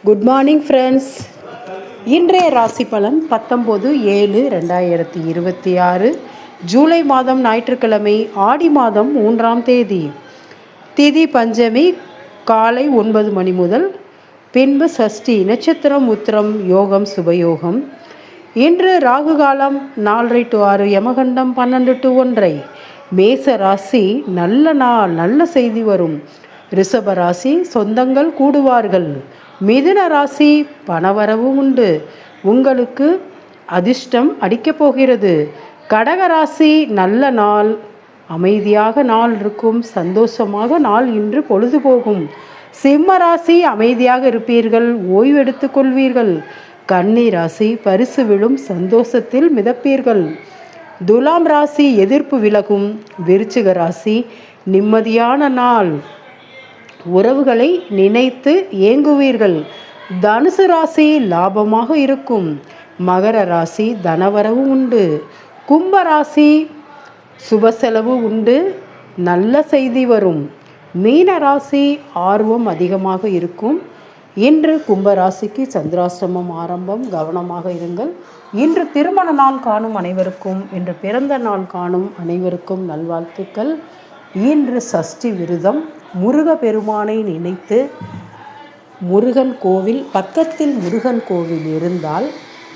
Good morning friends. இன்றைய ராசி பலன் 19/7/2026 ஜூலை மாதம் ஞாயிற்றுக்கிழமை ஆடி மாதம் 3ஆம் தேதி. திதி பஞ்சமி காலை 9 மணி முதல், பின்பு சஷ்டி, நட்சத்திரம் உத்திரம், யோகம் சுபயோகம். இன்று ராகு காலம் 4:30 to 6, யமகண்டம் 12 to 1:30. மேச ராசி நல்ல நாள், நல்ல செய்தி வரும். ரிஷப ராசி சொந்தங்கள் கூடுவார்கள். மிதுன ராசி பணவரவு உண்டு, உங்களுக்கு அதிர்ஷ்டம் அடிக்கப் போகிறது. கடக ராசி நல்ல நாள், அமைதியாக நாள் இருக்கும், சந்தோஷமாக நாள் இன்று பொழுது போகும். சிம்ம ராசி அமைதியாக இருப்பீர்கள், ஓய்வெடுத்து கொள்வீர்கள். கன்னி ராசி பரிசு விழும், சந்தோஷத்தில் மிதப்பீர்கள். துலாம் ராசி எதிர்ப்பு விலகும். விருச்சிக ராசி நிம்மதியான நாள், உறவுகளை நினைத்து ஏங்குவீர்கள். தனுசு ராசி லாபமாக இருக்கும். மகர ராசி தனவரவு உண்டு. கும்ப ராசி சுப செலவு உண்டு, நல்ல செய்தி வரும். மீன ராசி ஆர்வம் அதிகமாக இருக்கும். இன்று கும்பராசிக்கு சந்திராஷ்டமம் ஆரம்பம், கவனமாக இருங்கள். இன்று திருமண நாள் காணும் அனைவருக்கும், இன்று பிறந்த நாள் காணும் அனைவருக்கும் நல்வாழ்த்துக்கள். இன்று சஷ்டி விரதம். முருகப்பெருமானை நினைத்து, முருகன் கோவில் பக்கத்தில் முருகன் கோவில் இருந்தால்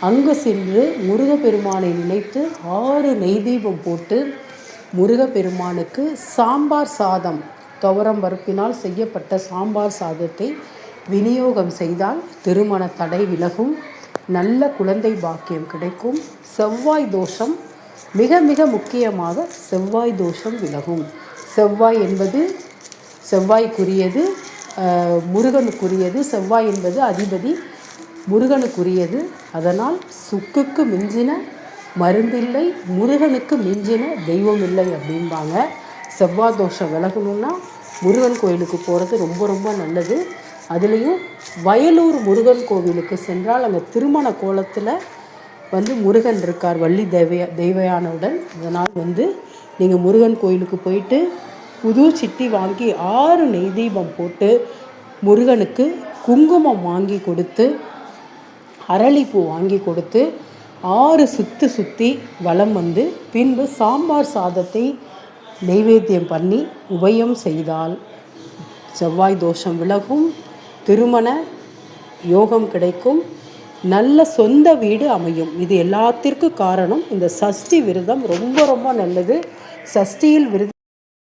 அங்கு சென்று முருகப்பெருமானை நினைத்து 6 நெய் தீபம் போட்டு முருகப்பெருமானுக்கு சாம்பார் சாதம், துவரம் பருப்பினால் செய்யப்பட்ட சாம்பார் சாதத்தை விநியோகம் செய்தால் திருமண தடை விலகும், நல்ல குழந்தை பாக்கியம் கிடைக்கும். செவ்வாய் தோஷம், மிக மிக முக்கியமாக செவ்வாய் தோஷம் விலகும். செவ்வாய் என்பது செவ்வாய்க்குரியது, முருகனுக்குரியது. செவ்வாய் என்பது அதிபதி, முருகனுக்குரியது. அதனால் சுக்குக்கு மிஞ்சின மருந்தில்லை, முருகனுக்கு மிஞ்சின தெய்வம் இல்லை அப்படின்பாங்க. செவ்வாய் தோஷம் விலகணுன்னா முருகன் கோயிலுக்கு போகிறது ரொம்ப ரொம்ப நல்லது. அதுலேயும் வயலூர் முருகன் கோவிலுக்கு சென்றால் அங்கே திருமண கோலத்தில் முருகன் இருக்கார், வள்ளி தெய்வயானவுடன். அதனால் நீங்கள் முருகன் கோயிலுக்கு போயிட்டு புது சிட்டி வாங்கி 6 நெய் தீபம் போட்டு முருகனுக்கு குங்குமம் வாங்கி கொடுத்து, அரளிப்பூ வாங்கி கொடுத்து 6 சுற்றி வலம் பின்பு சாம்பார் சாதத்தை நைவேத்தியம் பண்ணி உபயம் செய்தால் செவ்வாய் தோஷம் விலகும், திருமண யோகம் கிடைக்கும், நல்ல சொந்த வீடு அமையும். இது எல்லாத்திற்கும் காரணம் இந்த சஷ்டி விரதம் ரொம்ப ரொம்ப நல்லது. சஷ்டியில் விரதம்